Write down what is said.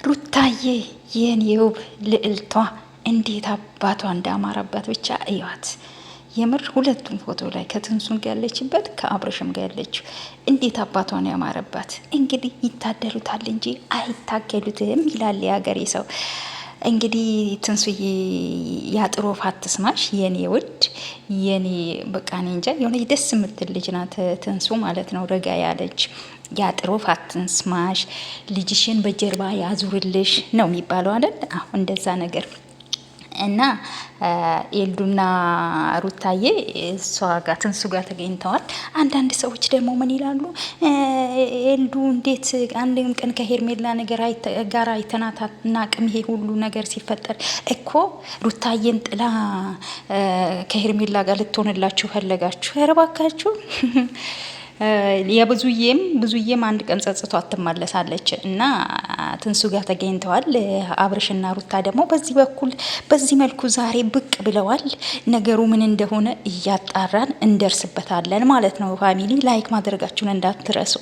ሩታዬ የኔ ውብ ልዕልቷ እንዴት አባቷ እንዳማረባት ብቻ እዩዋት። የምር ሁለቱም ፎቶ ላይ ከትንሱን ጋር ያለችበት ከአብረሽም ጋር ያለችው እንዴት አባቷ ነው ያማረባት። እንግዲህ ይታደሉታል እንጂ አይታገሉትም ይላል የሀገሬ ሰው። እንግዲህ ትንሱዬ ያጥሮ ፋትስማሽ የኔ ውድ የኔ በቃ እኔ እንጃ የሆነ ደስ የምትል ልጅ ናት ትንሱ ማለት ነው። ረጋ ያለች ያጥሮ ፋትስማሽ ልጅሽን በጀርባ ያዙርልሽ ነው የሚባለው አይደል? አሁን እንደዛ ነገር እና ኤልዱና ሩታዬ እሷ ጋር ትንሱ ጋር ተገኝተዋል። አንዳንድ ሰዎች ደግሞ ምን ይላሉ? ኤልዱ እንዴት አንድም ቀን ከሄርሜላ ነገር ጋር አይተናት አናቅም? ይሄ ሁሉ ነገር ሲፈጠር እኮ ሩታዬን ጥላ ከሄርሜላ ጋር ልትሆንላችሁ ፈለጋችሁ? ኧረ እባካችሁ ብዙዬም አንድ ቀን ጸጽቷ ትመለሳለች እና ትንሱ ጋር ተገኝተዋል። አብርሽና ሩታ ደግሞ በዚህ መልኩ ዛሬ ብቅ ብለዋል። ነገሩ ምን እንደሆነ እያጣራን እንደርስበታለን ማለት ነው። ፋሚሊ ላይክ ማድረጋችሁን እንዳትረሱ።